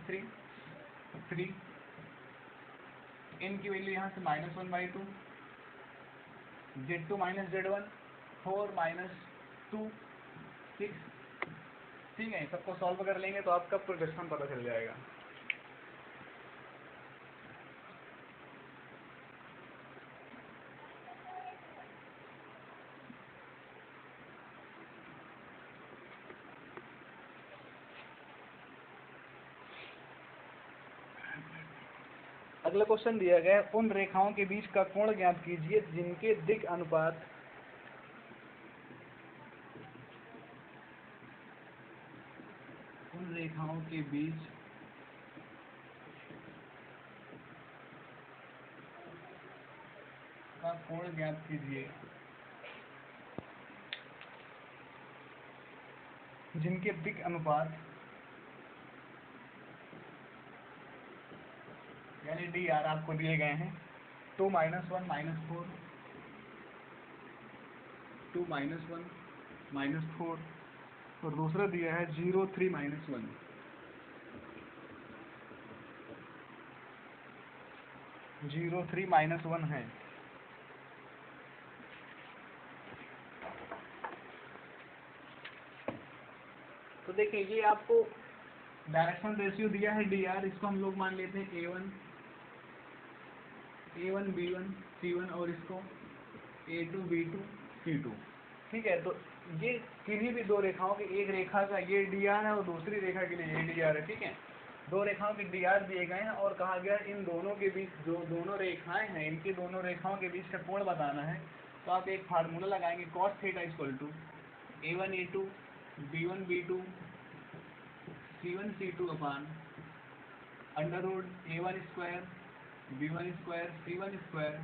3 n की वैल्यू यहाँ से -1/2, z2 माइनस z1 4 माइनस 2 6। ठीक है, सबको सॉल्व कर लेंगे तो आपका प्रोजेक्शन पता चल जाएगा। अगला क्वेश्चन दिया गया है, उन रेखाओं के बीच का कोण ज्ञात कीजिए जिनके दिक् अनुपात उन रेखाओं के बीच का कोण ज्ञात कीजिए जिनके दिक् अनुपात यानी डी आर आपको दिए गए हैं 2 माइनस 1 माइनस 4, 2 माइनस 1 माइनस 4 और दूसरा दिया है 0 3 माइनस 1। जीरो 3 माइनस 1 है। तो देखिए ये आपको डायरेक्शन रेशियो दिया है डी आर, इसको हम लोग मान लेते हैं A1 B1 C1 और इसको A2 B2 C2। ठीक है, तो ये किन्हीं भी दो रेखाओं की, एक रेखा का ये डी आर है और दूसरी रेखा के लिए ये डी आर है। ठीक है, दो रेखाओं के डी आर दिए गए हैं और कहा गया इन दोनों के बीच जो दोनों रेखाएं हैं, इनकी दोनों रेखाओं के बीच का कोण बताना है। तो आप एक फार्मूला लगाएंगे cos theta equal to A1 A2 B1 B2 C1 C2 upon under root A1 square B1 square C1 square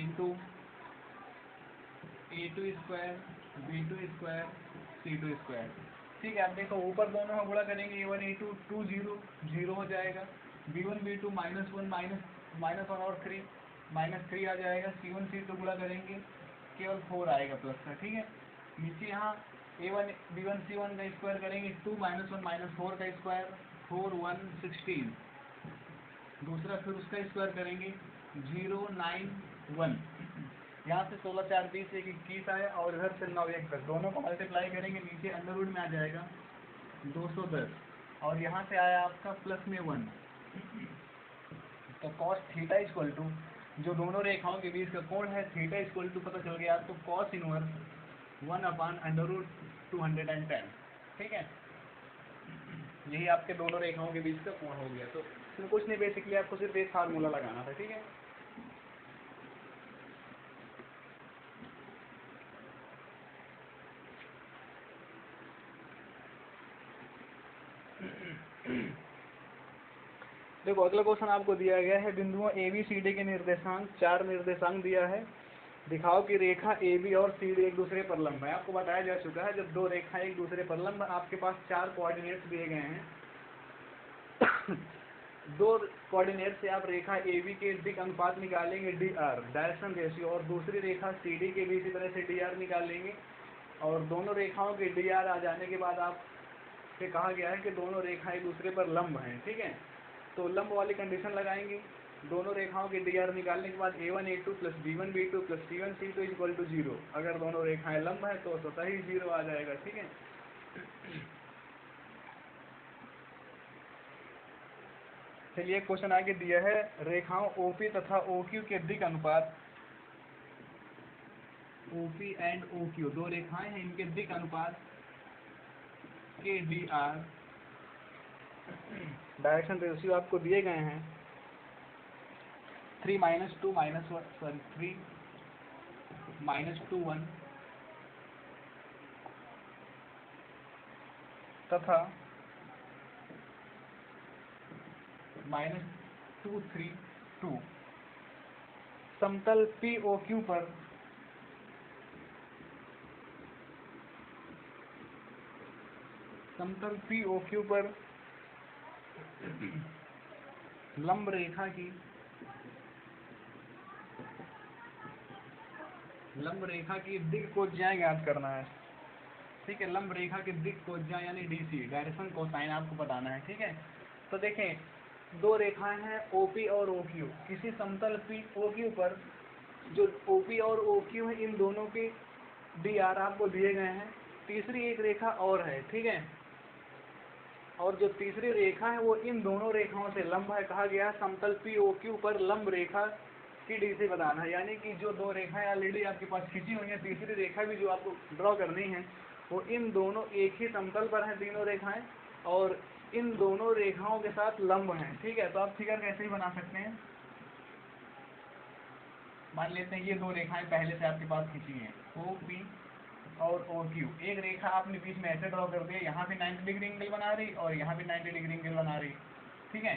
into A2 square B2 square C2 square. ठीक है, आप देखो ऊपर दोनों में गुणा करेंगे A1 A2 2 0 0 हो जाएगा, B1 B2 -1 -1 और 3 -3 आ जाएगा, C1 C2 गुणा करेंगे केवल 4 आएगा प्लस का। ठीक है, नीचे यहाँ A1 B1 C1 का स्क्वायर करेंगे 2 -1 -4 का स्क्वायर 4 1 16, दूसरा फिर उसका स्क्वायर करेंगे 0 9 1, यहाँ से 16 4 20 1 21 आया और इधर से 9 1 10, दोनों को मल्टीप्लाई करेंगे नीचे अंडर रूट में आ जाएगा 210 और यहाँ से आया आपका प्लस में 1। तो cos थीटा इक्वल टू जो दोनों रेखाओं के बीच का कोण है थीटा इक्वल टू पता चल गया आपको cos inverse 1 upon under root 210। ठीक है, यही आपके दोनों रेखाओं के बीच का कोण हो गया। तो इसमें कुछ नहीं, बेसिकली आपको सिर्फ एक फार्मूला लगाना था। ठीक है, देखो अगला क्वेश्चन आपको दिया गया है, बिंदुओं ए बी सी डी के निर्देशांक 4 निर्देशांक दिया है, दिखाओ कि रेखा ए बी और सी डी एक दूसरे पर लंब है। आपको बताया जा चुका है जब दो रेखाएं एक दूसरे पर लंब, आपके पास 4 कोऑर्डिनेट्स दिए गए हैं। दो कोऑर्डिनेट से आप रेखा ए बी के दिक् अनुपात निकालेंगे डी आर डायरेक्शन रेशियो, और दूसरी रेखा सी डी के भी इसी तरह से डी आर निकालेंगे। और दोनों रेखाओं के डी आर आ जाने के बाद आपसे कहा गया है कि दोनों रेखाएं एक दूसरे पर लंब हैं। ठीक है, तो लंब वाली कंडीशन लगाएंगे, दोनों रेखाओं के डी आर निकालने के बाद A1 A2 plus B1 B2 plus C1 C2 equal to 0। अगर दोनों रेखाएं लंब है तो स्वतः ही 0 आ जाएगा। ठीक है, चलिए क्वेश्चन आगे दिया है, रेखाओं OP तथा OQ के दिक् अनुपात, OP एंड OQ दो रेखाएं हैं, इनके दिक् अनुपात के डी आर डायरेक्शन रेशियो आपको दिए गए हैं 3 -2 3 -2 1 तथा -2 3 2 समतल POQ पर लंब रेखा की दिक् कोज्याएं ज्ञात करना है। ठीक है, लंब रेखा की दिक् कोज्या यानी DC, डायरेक्शन कोसाइन आपको बताना है। ठीक है, तो देखें दो रेखाएं हैं OP और OQ। किसी समतल POQ पर जो OP और OQ है, इन दोनों के DR आपको दिए गए हैं। तीसरी एक रेखा और है। ठीक है, और जो तीसरी रेखा है वो इन दोनों रेखाओं से लंब है। कहा गया समतल POQ पर लंब रेखा की DC बताना है, यानी कि जो दो रेखाएं ऑलरेडी आपके पास खींची हुई हैं, तीसरी रेखा भी जो आपको ड्रॉ करनी है वो इन दोनों एक ही समतल पर हैं तीनों रेखाएं, और इन दोनों रेखाओं के साथ लंब हैं। ठीक है, तो आप फिगर कैसे ही बना सकते हैं। मान लेते हैं ये दो रेखाएं पहले से आपके पास खींची हैं, OP और OQ। एक रेखा आपने बीच में ऐसे ड्रॉ कर दिया, यहाँ भी 90 डिग्री एंगल बना रही और यहाँ भी 90 डिग्री एंगल बना रही। ठीक है,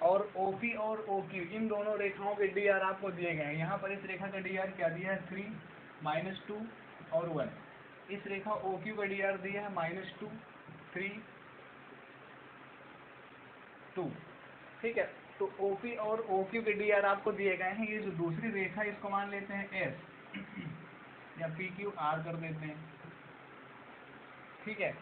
और OP और OQ इन दोनों रेखाओं के DR आपको दिए गए हैं। यहाँ पर इस रेखा का DR क्या दिया है, 3 -2 और 1। इस रेखा OQ का DR दिया है -2 3 2। ठीक है, तो OP और OQ के DR आपको दिए गए हैं। ये जो दूसरी रेखा है इसको मान लेते हैं S या PQR कर देते हैं। ठीक है,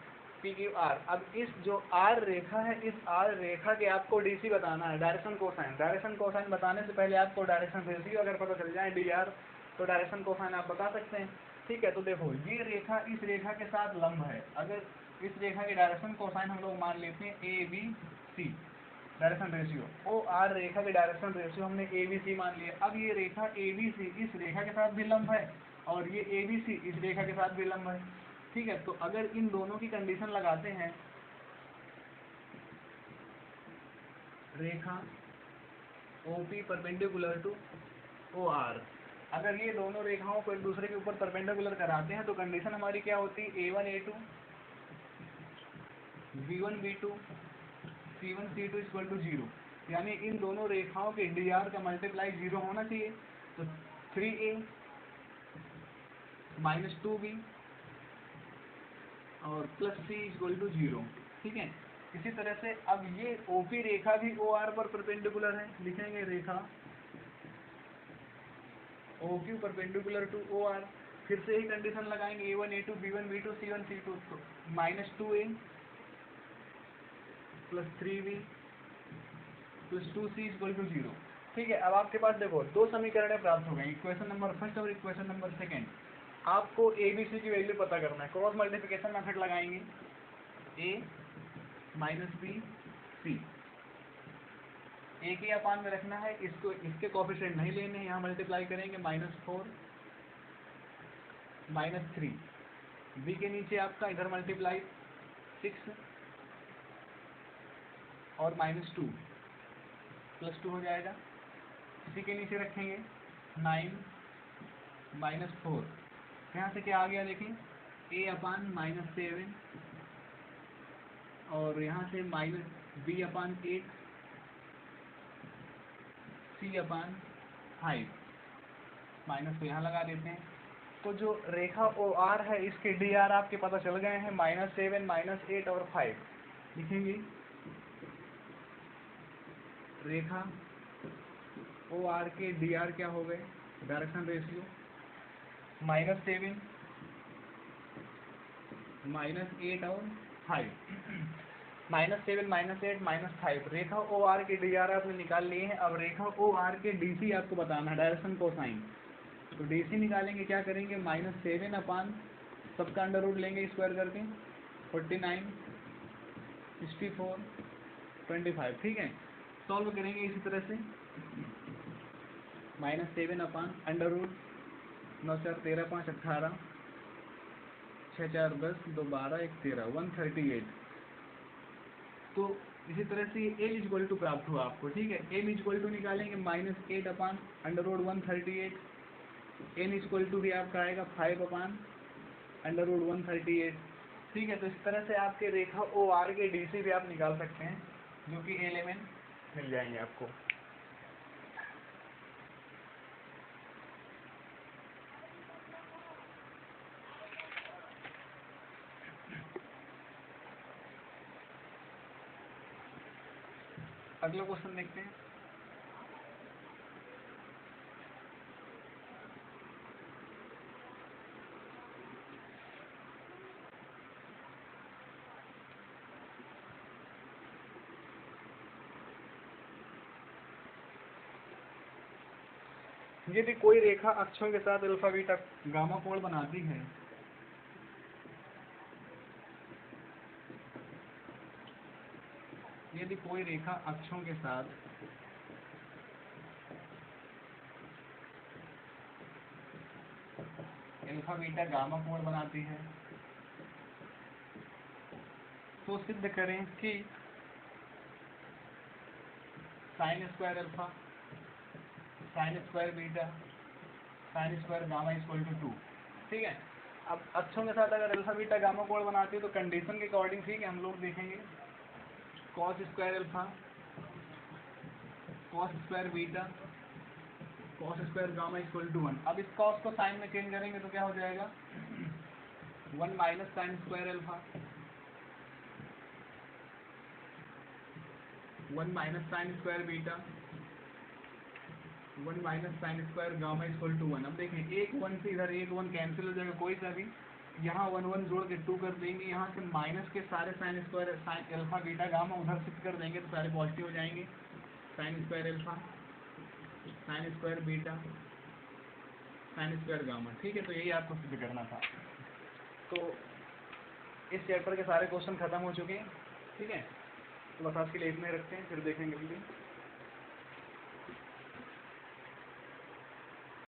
PQR। अब इस जो R रेखा है, इस R रेखा के आपको DC बताना है, डायरेक्शन कोसाइन। डायरेक्शन कोसाइन बताने से पहले आपको डायरेक्शन रेशियो अगर पता चल जाए DR, तो डायरेक्शन कोसाइन आप बता सकते हैं। ठीक है, तो देखो ये रेखा इस रेखा के साथ लंब है। अगर इस रेखा के डायरेक्शन कोसाइन हम लोग मान लेते हैं ABC, डायरेक्शन रेशियो। OR रेखा के डायरेक्शन रेशियो हमने ABC मान लिया। अब ये रेखा ABC इस रेखा के साथ भी लंब है और ये ABC इस रेखा के साथ भी लंब है। ठीक है, तो अगर इन दोनों की कंडीशन लगाते हैं, रेखा OP परपेंडिकुलर टू OR, अगर ये दोनों रेखाओं को एक दूसरे के ऊपर परपेंडिकुलर कराते हैं तो कंडीशन हमारी क्या होती है, A1 A2 B1 B2 C1 C2 equal to 0। यानी इन दोनों रेखाओं के DR का मल्टीप्लाई 0 होना चाहिए। तो 3A -2B और +C इक्वल टू 0। ठीक है, इसी तरह से अब ये OP रेखा भी OR पर परपेंडिकुलर है। लिखेंगे रेखा OQ परपेंडिकुलर टू OR। फिर से ही कंडीशन लगाएंगे, A1 A2 B1 B2 C1 C2। तो -2A +3B +2C equal to 0। ठीक है, अब आपके पास देखो दो समीकरणें प्राप्त हो गई, इक्वेशन नंबर फर्स्ट और इक्वेशन नंबर सेकंड। आपको ABC की वैल्यू पता करना है। क्रॉस मल्टीप्लिकेशन मेथड लगाएंगे, A -B C। A के अपान में रखना है, इसको इसके कोएफिशिएंट नहीं लेने हैं, यहाँ मल्टीप्लाई करेंगे -4 -3। B के नीचे आपका इधर मल्टीप्लाई 6 और -2 +2 हो जाएगा। इसी के नीचे रखेंगे 9 -4। यहाँ से क्या आ गया देखें, A अपान -7 और यहाँ से B अपान 8 C अपान 5। माइनस को यहाँ लगा देते हैं। तो जो रेखा OR है इसके DR आपके पता चल गए हैं, -7 -8 और 5। लिखेंगे रेखा OR के DR क्या हो गए, डायरेक्शन रेशियो -7 -8 और 5। -7 -8 -5 रेखा OR के DR आपने निकाल लिए हैं। अब रेखा OR के DC आपको बताना है, डायरेक्शन कोसाइन। तो DC निकालेंगे, क्या करेंगे, -7 अपान सबका अंडर रूट लेंगे स्क्वायर करके, 49 64 25। ठीक है, सॉल्व करेंगे इसी तरह से, -7 अपान अंडर रूट 9 4 13 5 18 6 4 10 2 12 1 13 138। तो इसी तरह से एल इक्वल टू प्राप्त हुआ आपको। ठीक है, एल इक्वल टू निकालेंगे, -8 upon under root 138 n equal to भी आपका आएगा 5/√138। ठीक है, तो इस तरह से आपके रेखा ओ आर के DC भी आप निकाल सकते हैं, जो कि एलिमेंट मिल जाएंगे आपको। अगला क्वेश्चन देखते हैं। यदि कोई रेखा अक्षों के साथ अल्फा बीटा गामा कोण बनाती है, यदि कोई रेखा अक्षों के साथ अल्फा बीटा गामा कोण बनाती है, तो सिद्ध करें कि sine square alpha, sine square beta, sine square gamma equal to 2। ठीक है, अब अक्षों के साथ अगर अल्फा बीटा गामा कोण बनाती है तो कंडीशन के अकॉर्डिंग, ठीक है, हम लोग देखेंगे cos square alpha, cos square beta, cos square gamma equal to 1। अब इस कॉस को साइन में चेंज करेंगे तो क्या हो जाएगा, 1 minus sine square alpha, 1 minus sine square beta, 1 minus sine square gamma equal to 1। अब देखें, एक 1 से इधर एक 1 कैंसिल हो जाएगा, कोई सा भी, यहाँ 1 1 जोड़ के 2 कर देंगे, यहाँ से माइनस के सारे sine square sine alpha beta gamma उधर शिफ्ट कर देंगे तो सारे पॉजिटिव हो जाएंगे। Sign square alpha, sine square beta, sine square gamma. ठीक है, तो यही आपको सिद्ध करना था। तो इस चैप्टर के सारे क्वेश्चन खत्म हो चुके हैं। ठीक है, तो बस आज के लिए इतने रखते हैं, फिर देखेंगे अगली।